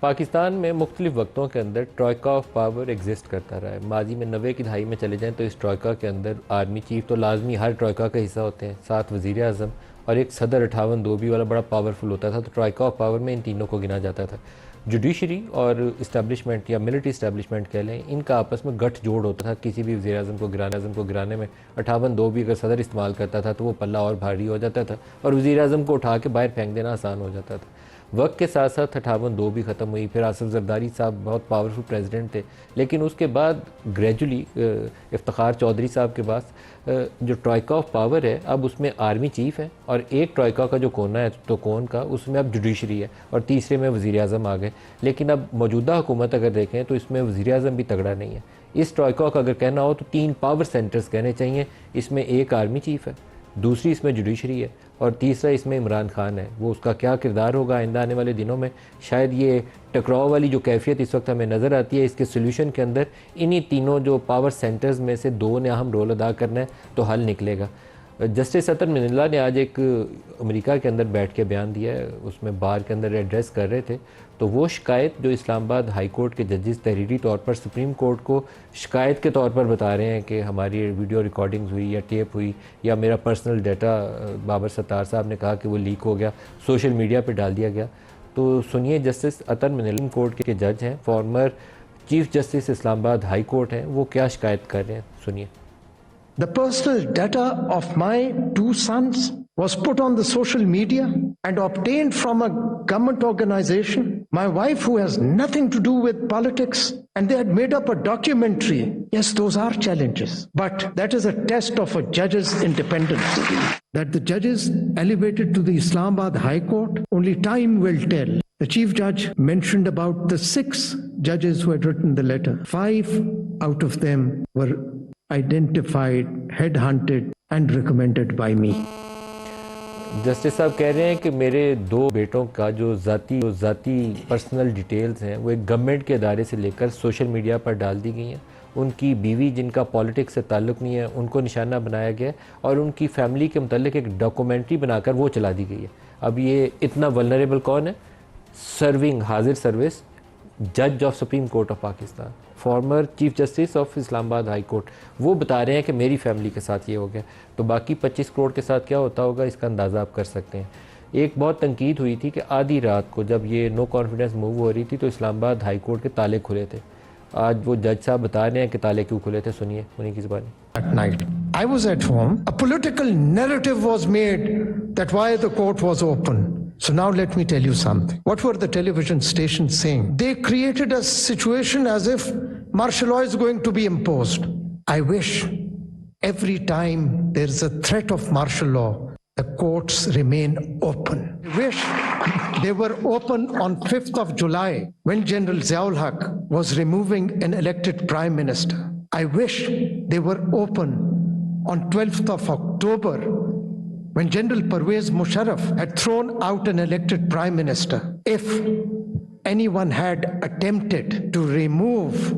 पाकिस्तान में मुख्तलिफ वक्तों के अंदर ट्रॉयका ऑफ पावर एग्जिस्ट करता रहा है। माजी में 90 की दहाई में चले जाएँ तो इस ट्रॉयका के अंदर आर्मी चीफ तो लाजमी हर ट्रॉयका का हिस्सा होते हैं, साथ वज़ीर आज़म और एक सदर 58-2 वाला बड़ा पावरफुल होता था। तो ट्रॉयका ऑफ पावर में इन तीनों को गिना जाता था। जुडिशरी और इस्टेब्लिशमेंट या मिलिट्री इस्टेब्लिशमेंट कह लें, इनका आपस में गठ जोड़ होता था। किसी भी वज़ीर आज़म को गिराने में 58-2 भी अगर सदर इस्तेमाल करता था तो वो पल्ला और भारी हो जाता था और वज़ीर आज़म को उठा के बाहर फेंक देना आसान हो जाता था। वक्त के साथ साथ 58-2 भी ख़त्म हुई। फिर आसिफ जरदारी साहब बहुत पावरफुल प्रेसिडेंट थे, लेकिन उसके बाद ग्रेजुअली इफ्तिखार चौधरी साहब के पास जो ट्रॉयका ऑफ पावर है, अब उसमें आर्मी चीफ़ है और एक ट्रॉयका का जो कोना है तो कौन का, उसमें अब जुडिशरी है और तीसरे में वज़ीर आज़म आ गए। लेकिन अब मौजूदा हुकूमत अगर देखें तो इसमें वज़ीर आज़म भी तगड़ा नहीं है। इस ट्रॉयका का अगर कहना हो तो 3 पावर सेंटर्स कहने चाहिए। इसमें एक आर्मी चीफ़ है, दूसरी इसमें जुडिशरी है और तीसरा इसमें इमरान खान है। वो उसका क्या किरदार होगा आइंदा आने वाले दिनों में, शायद ये टकराव वाली जो कैफियत इस वक्त हमें नज़र आती है, इसके सोल्यूशन के अंदर इन्हीं तीनों जो पावर सेंटर्स में से 2 ने अहम रोल अदा करना है तो हल निकलेगा। जस्टिस अतर मिनल्ला ने आज एक अमेरिका के अंदर बैठ के बयान दिया है, उसमें बार के अंदर एड्रेस कर रहे थे। तो वो शिकायत जो इस्लामाबाद हाई कोर्ट के जजेस तहरीरी तौर पर सुप्रीम कोर्ट को शिकायत के तौर पर बता रहे हैं कि हमारी वीडियो रिकॉर्डिंग्स हुई या टेप हुई या मेरा पर्सनल डाटा बाबर सत्तार साहब ने कहा कि वो लीक हो गया, सोशल मीडिया पर डाल दिया गया। तो सुनिए, जस्टिस अतर मिनल्ला कोर्ट के जज हैं, former chief justice Islamabad high court हैं, वो क्या शिकायत कर रहे हैं, सुनिए। The personal data of my 2 sons was put on the social media and obtained from a government organization. My wife, who has nothing to do with politics, and they had made up a documentary. Yes, those are challenges, but that is a test of a judge's independence. That the judges elevated to the Islamabad High Court, only time will tell. The chief judge mentioned about the 6 judges who had written the letter. 5 out of them were identified, headhunted and recommended by me. Justice साहब कह रहे हैं कि मेरे 2 बेटों का जो ज़ाती पर्सनल डिटेल्स हैं वो एक गवर्नमेंट के अदारे से लेकर सोशल मीडिया पर डाल दी गई हैं। उनकी बीवी जिनका पॉलिटिक्स से ताल्लुक़ नहीं है उनको निशाना बनाया गया और उनकी फैमिली के मुतालिक एक डॉक्यूमेंट्री बनाकर वो चला दी गई है। अब ये इतना वल्नरेबल कौन है? सर्विंग हाजिर सर्विस जज of supreme court of Pakistan, former chief justice of Islamabad high court, वो बता रहे हैं कि मेरी फैमिली के साथ ये हो गया। तो बाकी 25 करोड़ के साथ क्या होता होगा, इसका अंदाज़ा आप कर सकते हैं। एक बहुत तनकीद हुई थी कि आधी रात को जब ये नो कॉन्फिडेंस मूव हो रही थी तो इस्लामाबाद हाई कोर्ट के ताले खुले थे। आज वो जज साहब बता रहे हैं कि ताले क्यों खुले थे, सुनिए उन्हीं की ज़ुबानी। At night, I was at home. A political narrative was made that why the court was open. So now let me tell you something. What were the television stations saying? They created a situation as if martial law is going to be imposed. I wish every time there is a threat of martial law, the courts remain open. I wish they were open on 5th of July when General Ziaul Haq was removing an elected prime minister. I wish they were open on 12th of October when General Pervez Musharraf had thrown out an elected prime minister. If anyone had attempted to remove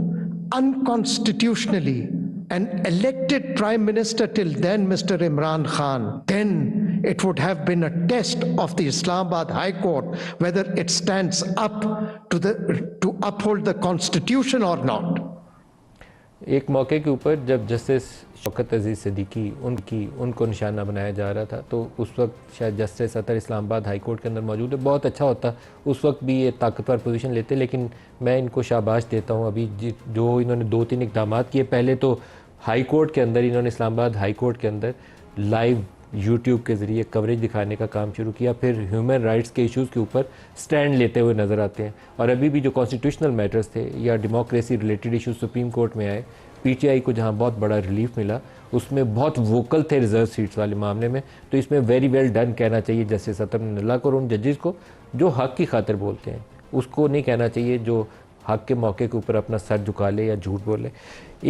unconstitutionally an elected prime minister till then, Mr. Imran Khan, then it would have been a test of the Islamabad High Court whether it stands up to uphold the constitution or not. एक मौके के ऊपर जब justice Shaukat अजीज़ सिद्दीकी उनको निशाना बनाया जा रहा था तो उस वक्त शायद जस्टिस अतर इस्लामाबाद हाई कोर्ट के अंदर मौजूद है। बहुत अच्छा होता उस वक्त भी ये ताकतवर पोजीशन लेते, लेकिन मैं इनको शाबाश देता हूँ अभी जो इन्होंने 2-3 इक़दाम किए। पहले तो हाई कोर्ट के अंदर इन्होंने इस्लामाबाद हाई कोर्ट के अंदर लाइव यूट्यूब के ज़रिए कवरेज दिखाने का काम शुरू किया, फिर ह्यूमन राइट्स के इश्यूज़ के ऊपर स्टैंड लेते हुए नज़र आते हैं। और अभी भी जो कॉन्स्टिट्यूशनल मैटर्स थे या democracy related issues supreme court में आए, पीटीआई को जहां बहुत बड़ा रिलीफ मिला उसमें बहुत वोकल थे रिजर्व सीट्स वाले मामले में। तो इसमें वेरी वेल डन कहना चाहिए जस्टिस अतर मिनल्ला को और उन जजेस को जो हक़ की खातिर बोलते हैं। उसको नहीं कहना चाहिए जो हक़ के मौके के ऊपर अपना सर झुका ले या झूठ बोले।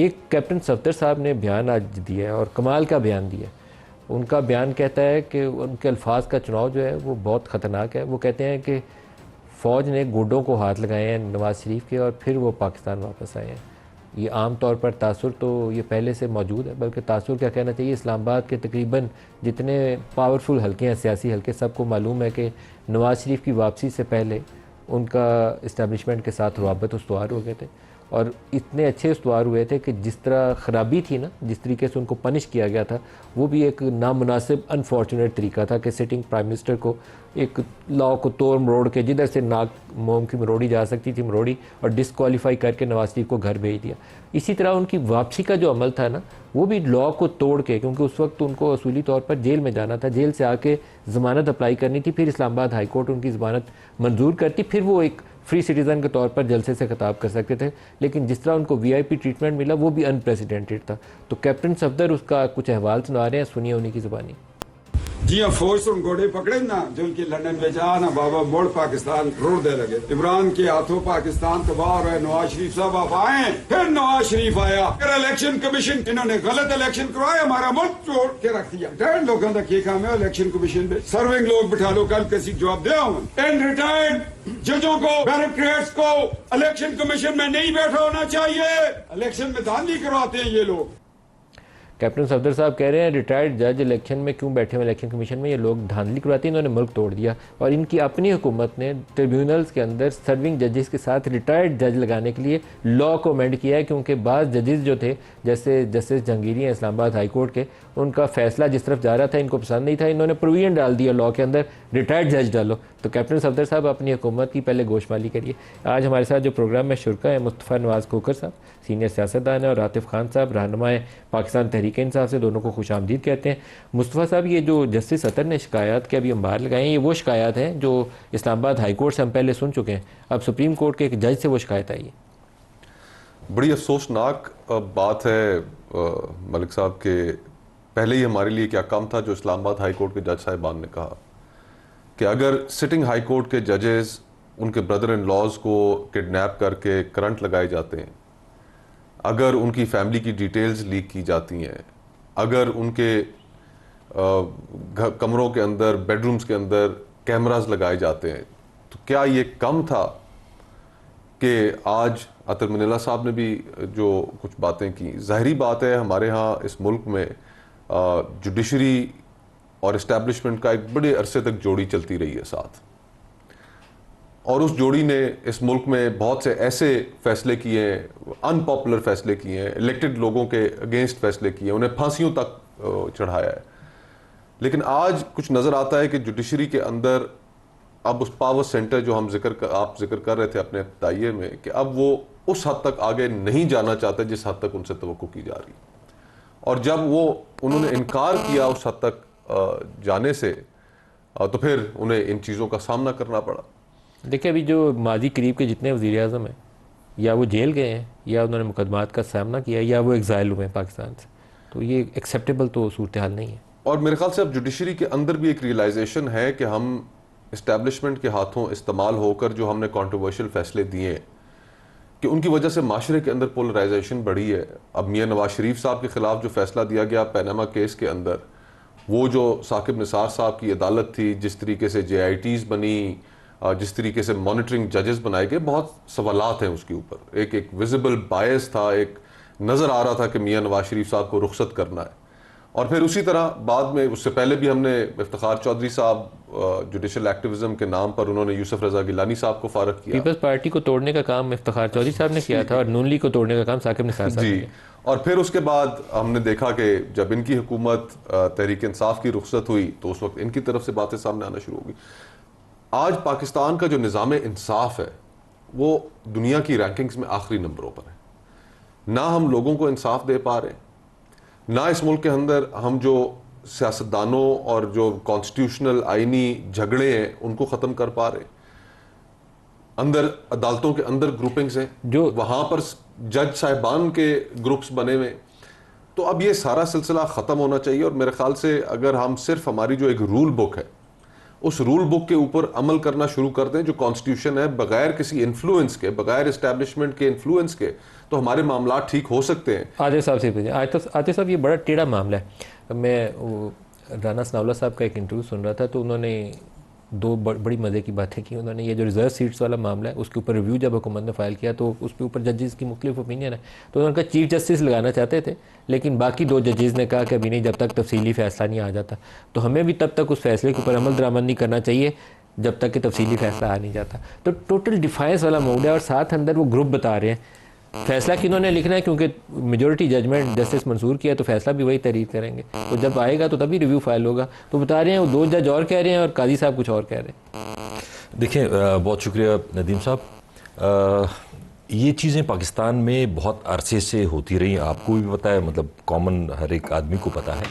एक कैप्टन सफ्दर साहब ने बयान आज दिया है और कमाल का बयान दिया। उनका बयान कहता है कि उनके अल्फाज का चुनाव जो है वो बहुत ख़तरनाक है। वो कहते हैं कि फ़ौज ने गोडों को हाथ लगाए हैं नवाज़ शरीफ के और फिर वो पाकिस्तान वापस आए हैं। ये आम तौर पर तासुर तो ये पहले से मौजूद है, बल्कि तासुर क्या कहना चाहिए, इस्लामाबाद के तकरीबन जितने पावरफुल हल्के हैं सियासी हल्के, सबको मालूम है कि नवाज़ शरीफ की वापसी से पहले उनका इस्टेब्लिशमेंट के साथ रवाबत उस्तवार हो गए थे और इतने अच्छे उस्तवार हुए थे कि जिस तरह ख़राबी थी ना, जिस तरीके से उनको पनिश किया गया था, वो भी एक नामुनासिब अनफॉर्चुनेट तरीका था कि सिटिंग प्राइम मिनिस्टर को एक लॉ को तोड़ मरोड़ के जिधर से नाक मोम की मरोड़ी जा सकती थी मरोड़ी और डिसक्वालीफाई करके नवाज शरीफ को घर भेज दिया। इसी तरह उनकी वापसी का जो अमल था ना, वो भी लॉ को तोड़ के, क्योंकि उस वक्त उनको असूली तौर पर जेल में जाना था, जेल से आके ज़मानत अप्लाई करनी थी, फिर इस्लामाबाद हाई कोर्ट उनकी ज़मानत मंजूर करती, फिर वो एक फ्री सिटीज़न के तौर पर जलसे से खिताब कर सकते थे। लेकिन जिस तरह उनको वीआईपी ट्रीटमेंट मिला वो भी अनप्रेसिडेंटेड था। तो कैप्टन सफदर उसका कुछ अहवाल सुना रहे हैं, सुनिए उन्हीं की ज़बानी। जियां फौज सुन घोड़े पकड़े ना जो उनकी लंदन में जा ना बाबा मोड़ पाकिस्तान रोड दे लगे। इमरान के हाथों पाकिस्तान तबाह हो रहा है। नवाज शरीफ साहब आप आए, फिर नवाज शरीफ आया, फिर इलेक्शन कमीशन इन्होंने गलत इलेक्शन करवाया, हमारा मुल्क तोड़ के रख दिया। रिटायर्ड लोगों का क्या काम है इलेक्शन कमीशन में? सर्विंग लोग बिठा लो, कल किसी जवाब दे इन रिटायर्ड जजों को, ब्यूरोक्रेट्स को इलेक्शन कमीशन में नहीं बैठा होना चाहिए। इलेक्शन में धांधली करवाते हैं ये लोग। कैप्टन सफदर साहब कह रहे हैं रिटायर्ड जज इलेक्शन में क्यों बैठे हुए इलेक्शन कमीशन में, ये लोग धांधली करवाते हैं, इन्होंने मुल्क तोड़ दिया। और इनकी अपनी हुकूमत ने ट्रिब्यूनल्स के अंदर सर्विंग जजेस के साथ रिटायर्ड जज लगाने के लिए लॉ को अमेंड किया है, क्योंकि बाज़ जजेस जो थे, जैसे जस्टिस जहांगीरी हैं इस्लामाबाद हाई कोर्ट के, उनका फैसला जिस तरफ जा रहा था इनको पसंद नहीं था, इन्होंने प्रोविजन डाल दिया लॉ के अंदर रिटायर्ड जज डालो। तो कैप्टन सफदर साहब अपनी हुकूमत की पहले गोशमाली करिए। आज हमारे साथ जो प्रोग्राम में शुरका है मुस्तफ़ा नवाज़ खोखर साहब, सीनियर सियासतदान है, और आतिफ खान साहब, रहनुमाए पाकिस्तान तहरीक इंसाफ से, दोनों को खुश आमदीद कहते हैं। मुस्तफ़ा साहब, ये जो जस्टिस अतर ने शिकायत के अभी हम बाहर लगाए हैं, ये वो शिकायत हैं जो इस्लामाबाद हाई कोर्ट से हम पहले सुन चुके हैं, अब सुप्रीम कोर्ट के एक जज से वो शिकायत आई है। बड़ी अफसोसनाक बात है मलिक साहब के पहले ही हमारे लिए क्या काम था जो इस्लामाबाद हाई कोर्ट के जज साहिबान ने कहा कि अगर सिटिंग हाई कोर्ट के जजेस उनके ब्रदर इन लॉज को किडनैप करके करंट लगाए जाते हैं, अगर उनकी फैमिली की डिटेल्स लीक की जाती हैं, अगर उनके कमरों के अंदर, बेडरूम्स के अंदर कैमरास लगाए जाते हैं, तो क्या ये कम था कि आज अतर मनीला साहब ने भी जो कुछ बातें की। ज़ाहिरी बात है हमारे यहाँ इस मुल्क में जुडिशरी और इस्टेब्लिशमेंट का एक बड़े अरसे तक जोड़ी चलती रही है साथ, और उस जोड़ी ने इस मुल्क में बहुत से ऐसे फैसले किए हैं, अनपॉपुलर फैसले किए हैं, इलेक्टेड लोगों के अगेंस्ट फैसले किए हैं, उन्हें फांसियों तक चढ़ाया है। लेकिन आज कुछ नज़र आता है कि जुडिशरी के अंदर अब उस पावर सेंटर जो आप जिक्र कर रहे थे अपने इब्तिदाइये में, कि अब वो उस हद तक आगे नहीं जाना चाहते जिस हद तक उनसे तवक्को की जा रही। और जब उन्होंने इनकार किया उस हद तक जाने से, तो फिर उन्हें इन चीज़ों का सामना करना पड़ा। देखिए, अभी जो माजी करीब के जितने वज़ीर आज़म हैं, या वो जेल गए हैं, या उन्होंने मुकदमात का सामना किया, या वो एग्ज़ाइल हुए हैं पाकिस्तान से, तो ये एक्सेप्टेबल तो सूरत हाल नहीं है। और मेरे ख्याल से अब जुडिशरी के अंदर भी एक रियलाइजेशन है कि हम इस्टेब्लिशमेंट के हाथों इस्तेमाल होकर जो हमने कॉन्ट्रोवर्शियल फैसले दिए कि उनकी वजह से माशरे के अंदर पोलराइजेशन बढ़ी है। अब मियाँ नवाज शरीफ साहब के ख़िलाफ़ जो फैसला दिया गया पनामा केस के अंदर, वो जो साकिब निसार साहब की अदालत थी, जिस तरीके से JITs बनी, जिस तरीके से मॉनिटरिंग जजेस बनाए गए, बहुत सवालात हैं उसके ऊपर। एक विजिबल बायस था, एक नज़र आ रहा था कि मियाँ नवाज शरीफ साहब को रुखसत करना है। और फिर उसी तरह बाद में, उससे पहले भी हमने इफ्तिखार चौधरी साहब जुडिशल एक्टिविज्म के नाम पर उन्होंने यूसुफ रजा गिलानी साहब को फारग किया। पीपल्स पार्टी को तोड़ने का काम इफ्तिखार चौधरी साहब ने किया था, और नून लीग को तोड़ने का काम साकिब निसार साहब ने किया। और फिर उसके बाद हमने देखा कि जब इनकी हुकूमत तहरीक इंसाफ की रुखसत हुई, तो उस वक्त इनकी तरफ से बातें सामने आना शुरू होगी। आज पाकिस्तान का जो निज़ाम इंसाफ है वो दुनिया की रैंकिंग्स में आखिरी नंबरों पर है। ना हम लोगों को इंसाफ दे पा रहे, ना इस मुल्क के अंदर हम जो सियासतदानों और जो कॉन्स्टिट्यूशनल आइनी झगड़े हैं उनको ख़त्म कर पा रहे। अंदर अदालतों के अंदर ग्रुपिंग्स हैं, जो वहाँ पर जज साहिबान के ग्रुप्स बने हुए। तो अब ये सारा सिलसिला ख़त्म होना चाहिए। और मेरे ख्याल से अगर हम सिर्फ हमारी जो एक रूल बुक है, उस रूल बुक के ऊपर अमल करना शुरू कर दें, जो कॉन्स्टिट्यूशन है, बगैर किसी इन्फ्लुएंस के, बगैर इस्टेब्लिशमेंट के इन्फ्लुएंस के, तो हमारे मामला ठीक हो सकते हैं। आतिफ साहब से पूछें। आतिफ साहब, ये बड़ा टेढ़ा मामला है। मैं राना सनाउल्लाह साहब का एक इंटरव्यू सुन रहा था, तो उन्होंने दो बड़ी मज़े की बातें की। उन्होंने ये जो रिजर्व सीट्स वाला मामला है उसके ऊपर रिव्यू जब हुकूमत ने फ़ाइल किया, तो उसके ऊपर जजेस की मुख्तलिफ ओपिनियन है, तो उन्होंने कहा चीफ जस्टिस लगाना चाहते थे, लेकिन बाकी दो जजेस ने कहा कि अभी नहीं, जब तक तफसीली फ़ैसला नहीं आ जाता। तो हमें भी तब तक उस फैसले के ऊपर अमल दरामद नहीं करना चाहिए जब तक कि तफसीली फैसला आ नहीं जाता। तो टोटल डिफाइंस वाला मूड है, और साथ अंदर वो ग्रुप बता रहे हैं फैसला किन्होंने लिखना है, क्योंकि मेजॉरिटी जजमेंट जस्टिस मंसूर किया तो फैसला भी वही तहरीर करेंगे, तो जब आएगा तो तभी रिव्यू फाइल होगा। तो बता रहे हैं वो 2 जज और कह रहे हैं और काजी साहब कुछ और कह रहे हैं। देखें, बहुत शुक्रिया नदीम साहब। ये चीज़ें पाकिस्तान में बहुत अरसे से होती रही, आपको भी पता है, मतलब कॉमन हर एक आदमी को पता है।